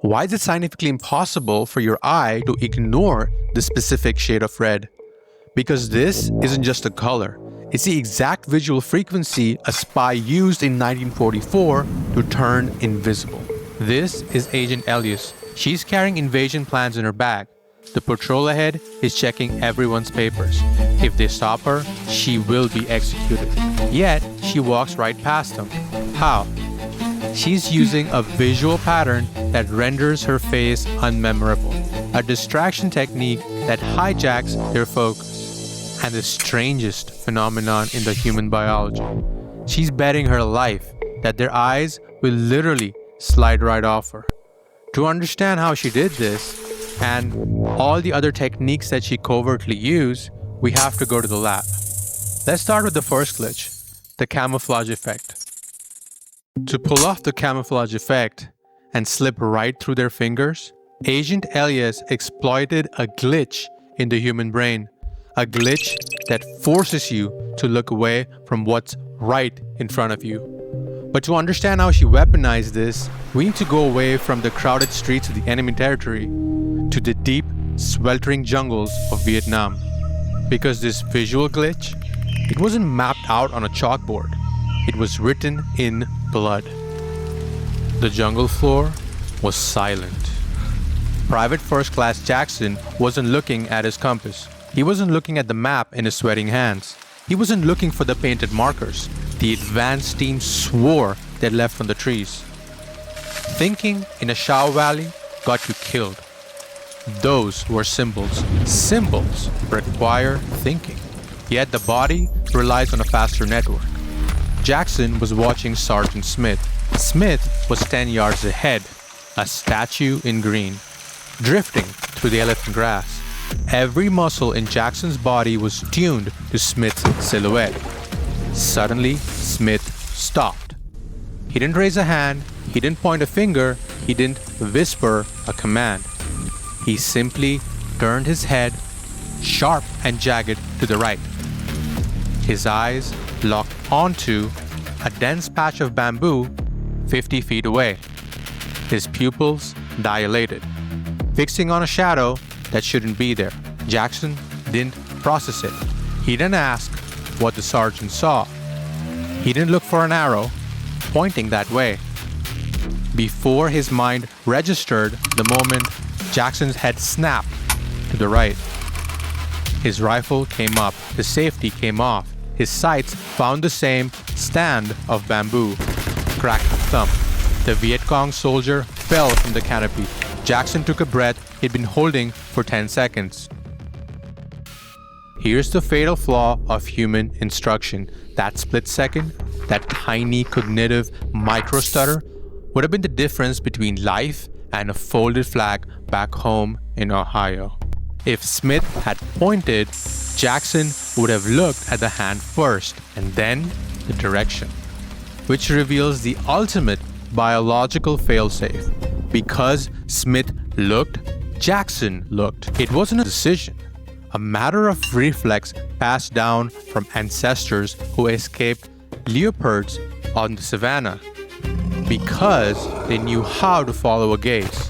Why is it scientifically impossible for your eye to ignore the specific shade of red? Because this isn't just a color. It's the exact visual frequency a spy used in 1944 to turn invisible. This is Agent Elias. She's carrying invasion plans in her bag. The patrol ahead is checking everyone's papers. If they stop her, she will be executed. Yet, she walks right past them. How? She's using a visual pattern that renders her face unmemorable, a distraction technique that hijacks their focus, and the strangest phenomenon in the human biology. She's betting her life that their eyes will literally slide right off her. To understand how she did this, and all the other techniques that she covertly used, we have to go to the lab. Let's start with the first glitch, the camouflage effect. To pull off the camouflage effect and slip right through their fingers, Agent Elias exploited a glitch in the human brain, a glitch that forces you to look away from what's right in front of you. But to understand how she weaponized this, we need to go away from the crowded streets of the enemy territory to the deep, sweltering jungles of Vietnam. Because this visual glitch, it wasn't mapped out on a chalkboard. It was written in blood. The jungle floor was silent. Private First Class Jackson wasn't looking at his compass. He wasn't looking at the map in his sweating hands. He wasn't looking for the painted markers the advanced team swore they'd left on the trees. Thinking in a Shao Valley got you killed. Those were symbols. Symbols require thinking. Yet the body relies on a faster network. Jackson was watching Sergeant Smith. Smith was 10 yards ahead, a statue in green, drifting through the elephant grass. Every muscle in Jackson's body was tuned to Smith's silhouette. Suddenly, Smith stopped. He didn't raise a hand, he didn't point a finger, he didn't whisper a command. He simply turned his head, sharp and jagged, to the right. His eyes locked onto a dense patch of bamboo 50 feet away. His pupils dilated, fixing on a shadow that shouldn't be there. Jackson didn't process it. He didn't ask what the sergeant saw. He didn't look for an arrow pointing that way. Before his mind registered the moment Jackson's head snapped to the right, his rifle came up, the safety came off. His sights found the same stand of bamboo. Cracked thump. The Viet Cong soldier fell from the canopy. Jackson took a breath he'd been holding for 10 seconds. Here's the fatal flaw of human instruction. That split second, that tiny cognitive micro-stutter would have been the difference between life and a folded flag back home in Ohio. If Smith had pointed, Jackson would have looked at the hand first and then the direction, which reveals the ultimate biological failsafe. Because Smith looked, Jackson looked. It wasn't a decision, a matter of reflex passed down from ancestors who escaped leopards on the savannah because they knew how to follow a gaze.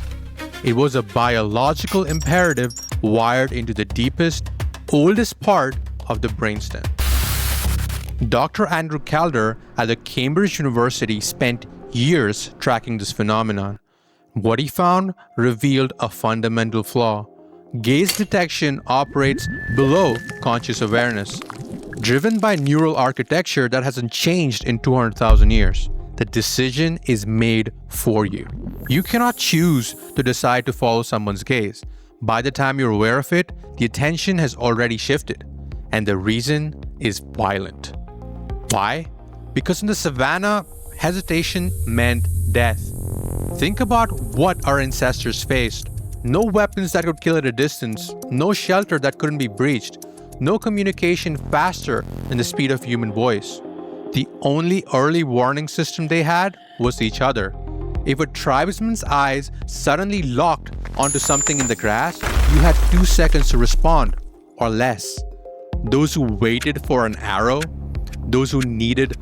It was a biological imperative wired into the deepest, oldest part of the brainstem. Dr. Andrew Calder at the Cambridge University spent years tracking this phenomenon. What he found revealed a fundamental flaw. Gaze detection operates below conscious awareness, driven by neural architecture that hasn't changed in 200,000 years. The decision is made for you. You cannot choose to decide to follow someone's gaze. By the time you're aware of it, the attention has already shifted, and the reason is violent. Why? Because in the savannah, hesitation meant death. Think about what our ancestors faced. No weapons that could kill at a distance, no shelter that couldn't be breached, no communication faster than the speed of human voice. The only early warning system they had was each other. If a tribesman's eyes suddenly locked onto something in the grass, you had 2 seconds to respond, or less. Those who waited for an arrow, those who needed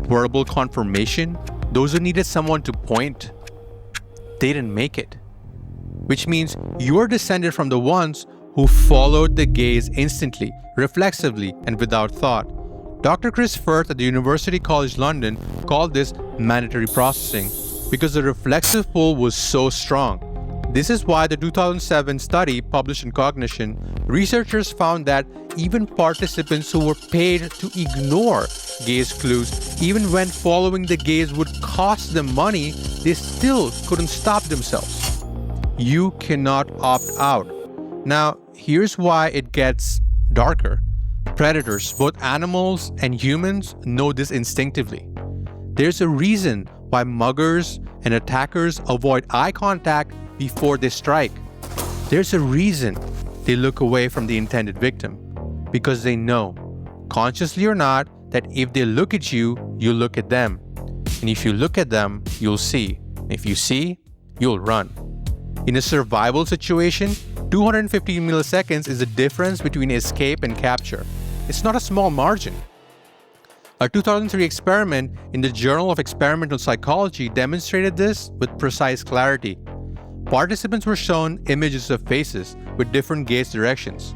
verbal confirmation, those who needed someone to point, they didn't make it. which means you're descended from the ones who followed the gaze instantly, reflexively, and without thought. Dr. Chris Firth at the University College London called this mandatory processing because the reflexive pull was so strong. This is why the 2007 study published in Cognition, researchers found that even participants who were paid to ignore gaze clues, even when following the gaze would cost them money, they still couldn't stop themselves. You cannot opt out. Now, here's why it gets darker. Predators, both animals and humans, know this instinctively. There's a reason why muggers and attackers avoid eye contact before they strike. There's a reason they look away from the intended victim, because they know, consciously or not, that if they look at you, you look at them. And if you look at them, you'll see. If you see, you'll run. In a survival situation, 250 milliseconds is the difference between escape and capture. It's not a small margin. A 2003 experiment in the Journal of Experimental Psychology demonstrated this with precise clarity. Participants were shown images of faces with different gaze directions.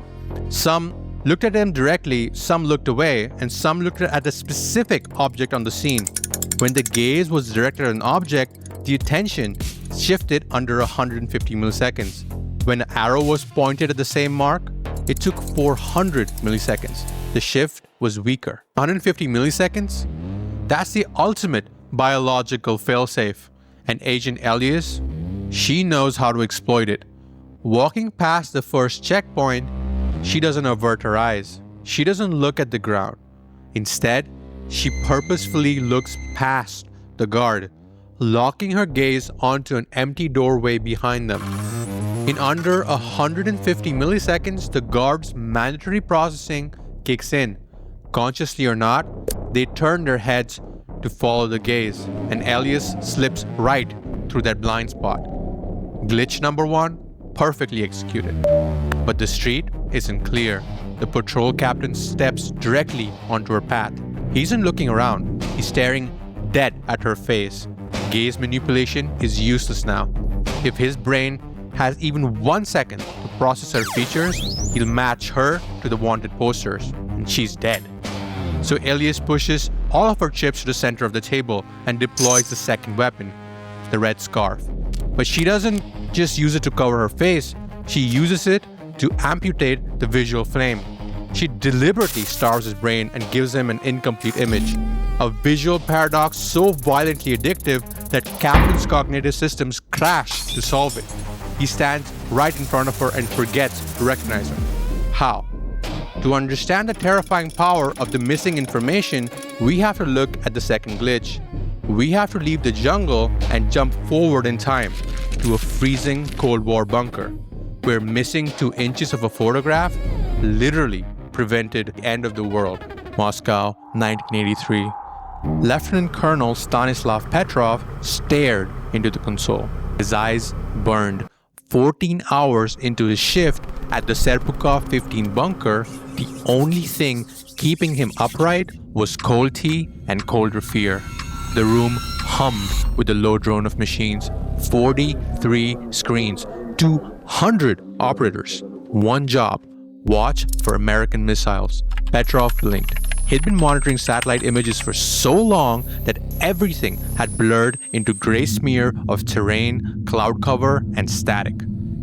Some looked at them directly, some looked away, and some looked at a specific object on the scene. When the gaze was directed at an object, the attention shifted under 150 milliseconds. When an arrow was pointed at the same mark, it took 400 milliseconds. The shift was weaker. 150 milliseconds? That's the ultimate biological failsafe. And Agent Elias, she knows how to exploit it. Walking past the first checkpoint, she doesn't avert her eyes. She doesn't look at the ground. Instead, she purposefully looks past the guard, locking her gaze onto an empty doorway behind them. In under 150 milliseconds, the guard's mandatory processing kicks in. Consciously or not, they turn their heads to follow the gaze, and Elias slips right through that blind spot. Glitch number 1, perfectly executed. But the street isn't clear. The patrol captain steps directly onto her path. He isn't looking around. He's staring dead at her face. Gaze manipulation is useless now. If his brain has even 1 second to process her features, he'll match her to the wanted posters, and she's dead. So Elias pushes all of her chips to the center of the table and deploys the second weapon, the red scarf. But she doesn't just use it to cover her face, she uses it to amputate the visual flame. She deliberately starves his brain and gives him an incomplete image. A visual paradox so violently addictive that Captain's cognitive systems crash to solve it. He stands right in front of her and forgets to recognize her. How? To understand the terrifying power of the missing information, we have to look at the second glitch. We have to leave the jungle and jump forward in time to a freezing Cold War bunker, where missing 2 inches of a photograph literally prevented the end of the world. Moscow, 1983. Lieutenant Colonel Stanislav Petrov stared into the console. His eyes burned. 14 hours into his shift at the Serpukhov 15 bunker, the only thing keeping him upright was cold tea and colder fear. The room hummed with the low drone of machines. 43 screens, 200 operators. One job: watch for American missiles. Petrov blinked. He'd been monitoring satellite images for so long that everything had blurred into gray smear of terrain, cloud cover, and static.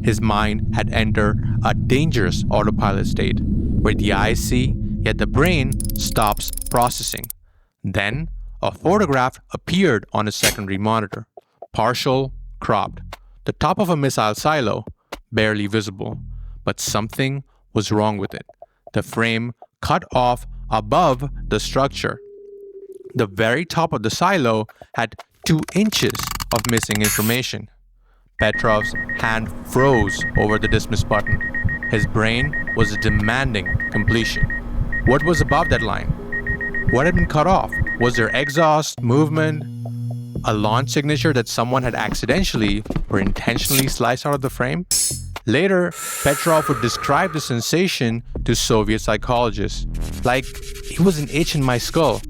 His mind had entered a dangerous autopilot state, where the eyes see, yet the brain stops processing. Then, a photograph appeared on his secondary monitor. Partial, cropped. The top of a missile silo, barely visible. But something was wrong with it. The frame cut off above the structure. The very top of the silo had 2 inches of missing information. Petrov's hand froze over the dismiss button. His brain was demanding completion. What was above that line? What had been cut off? Was there exhaust, movement, a launch signature that someone had accidentally or intentionally sliced out of the frame? Later, Petrov would describe the sensation to Soviet psychologists, like it was an itch in my skull.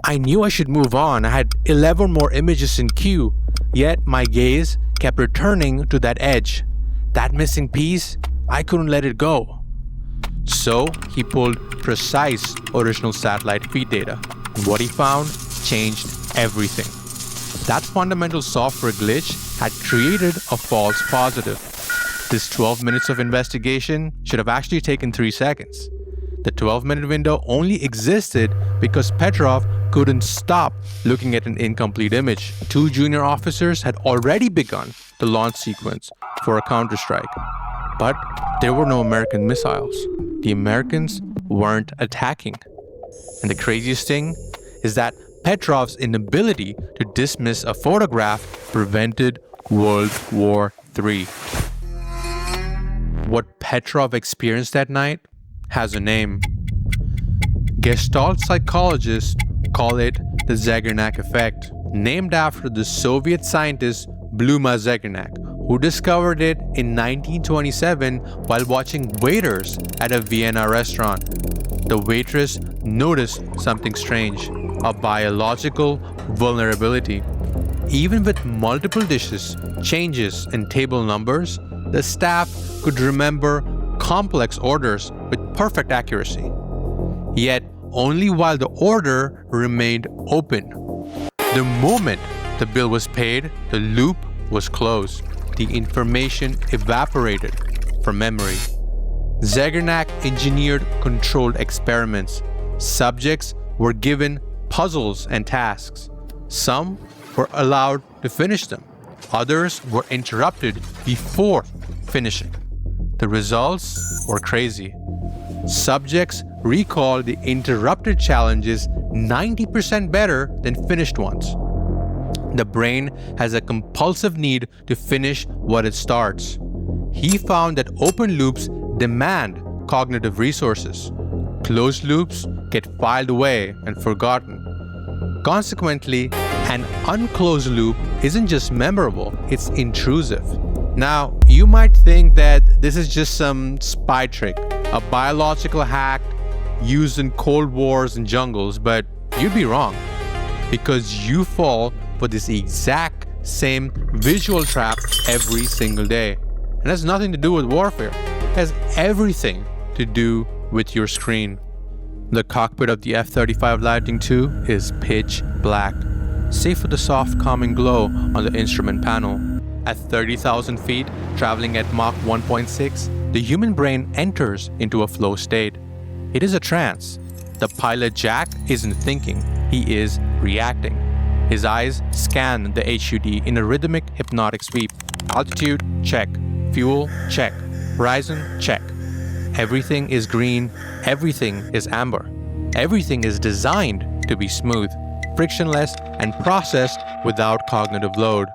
I knew I should move on. I had 11 more images in queue, yet my gaze kept returning to that edge. That missing piece, I couldn't let it go. So he pulled precise original satellite feed data. And what he found changed everything. That fundamental software glitch had created a false positive. This 12 minutes of investigation should have actually taken 3 seconds. The 12-minute window only existed because Petrov couldn't stop looking at an incomplete image. 2 junior officers had already begun the launch sequence for a counterstrike. But there were no American missiles. The Americans weren't attacking. And the craziest thing is that Petrov's inability to dismiss a photograph prevented World War III. What Petrov experienced that night has a name. Gestalt psychologists call it the Zeigarnik Effect, named after the Soviet scientist Bluma Zeigarnik, who discovered it in 1927 while watching waiters at a Vienna restaurant. The waitress noticed something strange, a biological vulnerability. Even with multiple dishes, changes in table numbers, the staff could remember complex orders with perfect accuracy. Yet, only while the order remained open. The moment the bill was paid, the loop was closed. The information evaporated from memory. Zeigarnik engineered controlled experiments. Subjects were given puzzles and tasks. Some were allowed to finish them. Others were interrupted before finishing. The results were crazy. Subjects recall the interrupted challenges 90% better than finished ones. The brain has a compulsive need to finish what it starts. He found that open loops demand cognitive resources. Closed loops get filed away and forgotten. Consequently, an unclosed loop isn't just memorable, it's intrusive. Now, you might think that this is just some spy trick, a biological hack used in cold wars and jungles, but you'd be wrong, because you fall for this exact same visual trap every single day. And it has nothing to do with warfare. It has everything to do with your screen. The cockpit of the F-35 Lightning II is pitch black, save for the soft calming glow on the instrument panel. At 30,000 feet, traveling at Mach 1.6, the human brain enters into a flow state. It is a trance. The pilot Jack isn't thinking, he is reacting. His eyes scan the HUD in a rhythmic hypnotic sweep. Altitude, check. Fuel, check. Horizon, check. Everything is green, everything is amber. Everything is designed to be smooth, frictionless, and processed without cognitive load.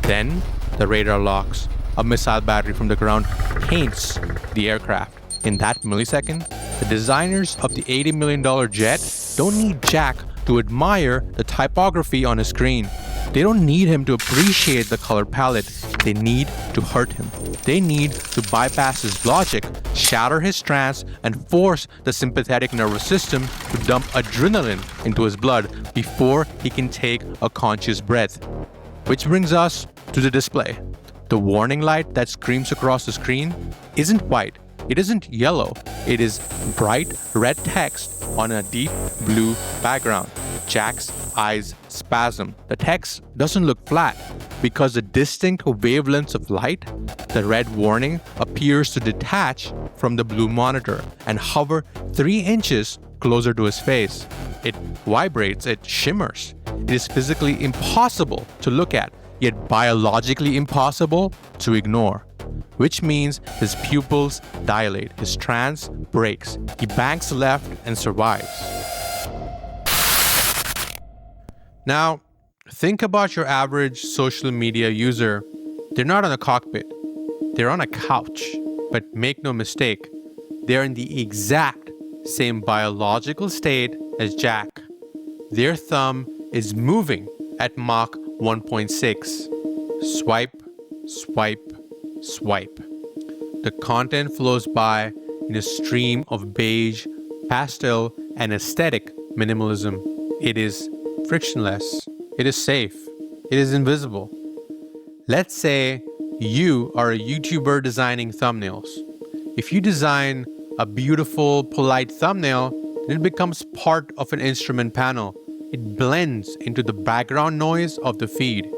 Then, the radar locks. A missile battery from the ground paints the aircraft. In that millisecond, the designers of the $80 million jet don't need Jack to admire the typography on his screen. They don't need him to appreciate the color palette. They need to hurt him. They need to bypass his logic, shatter his trance, and force the sympathetic nervous system to dump adrenaline into his blood before he can take a conscious breath. Which brings us to the display. The warning light that screams across the screen isn't white. It isn't yellow. It is bright red text on a deep blue background. Jack's eyes spasm. The text doesn't look flat because the distinct wavelengths of light, the red warning, appears to detach from the blue monitor and hover 3 inches closer to his face. It vibrates, it shimmers. It is physically impossible to look at, yet biologically impossible to ignore. Which means his pupils dilate, his trance breaks, he banks left and survives. Now, think about your average social media user. They're not on a cockpit, they're on a couch. But make no mistake, they're in the exact same biological state as Jack. Their thumb is moving at Mach 1.6. Swipe, swipe, swipe. The content flows by in a stream of beige, pastel, and aesthetic minimalism. It is frictionless. It is safe. It is invisible. Let's say you are a YouTuber designing thumbnails. If you design a beautiful, polite thumbnail, then it becomes part of an instrument panel. It blends into the background noise of the feed.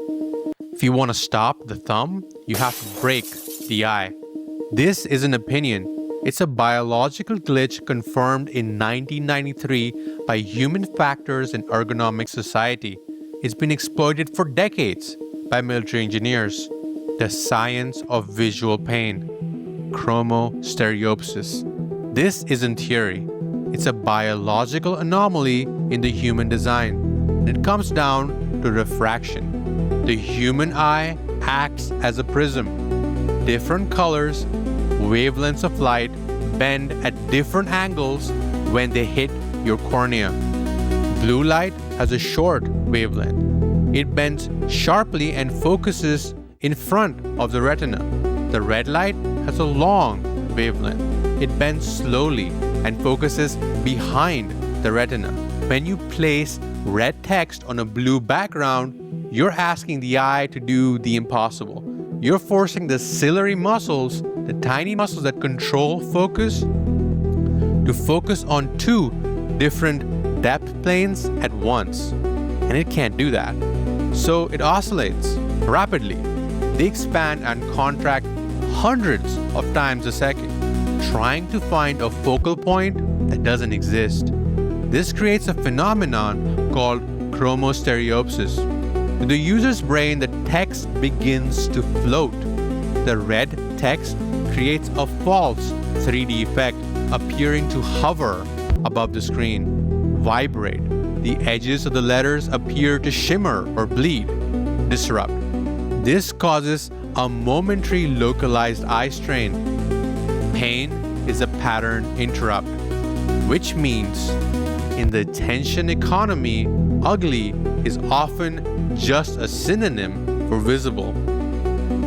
If you want to stop the thumb, you have to break the eye. This is an opinion. It's a biological glitch confirmed in 1993 by Human Factors in Ergonomic Society. It's been exploited for decades by military engineers. The science of visual pain. Chromostereopsis. This isn't theory. It's a biological anomaly in the human design. It comes down to refraction. The human eye acts as a prism. Different colors, wavelengths of light bend at different angles when they hit your cornea. Blue light has a short wavelength. It bends sharply and focuses in front of the retina. The red light has a long wavelength. It bends slowly and focuses behind the retina. When you place red text on a blue background, you're asking the eye to do the impossible. You're forcing the ciliary muscles, the tiny muscles that control focus, to focus on two different depth planes at once. And it can't do that. So it oscillates rapidly. They expand and contract hundreds of times a second, trying to find a focal point that doesn't exist. This creates a phenomenon called chromostereopsis. In the user's brain, the text begins to float. The red text creates a false 3D effect, appearing to hover above the screen, vibrate. The edges of the letters appear to shimmer or bleed, disrupt. This causes a momentary localized eye strain. Pain is a pattern interrupt, which means in the attention economy, ugly is often just a synonym for visible.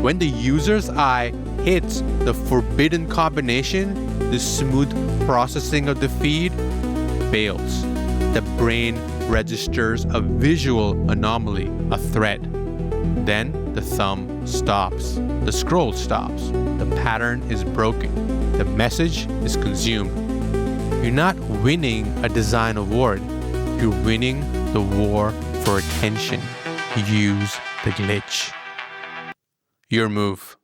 When the user's eye hits the forbidden combination, the smooth processing of the feed fails. The brain registers a visual anomaly, a threat. Then the thumb stops. The scroll stops. The pattern is broken. The message is consumed. You're not winning a design award. You're winning the war for attention. Use the glitch. Your move.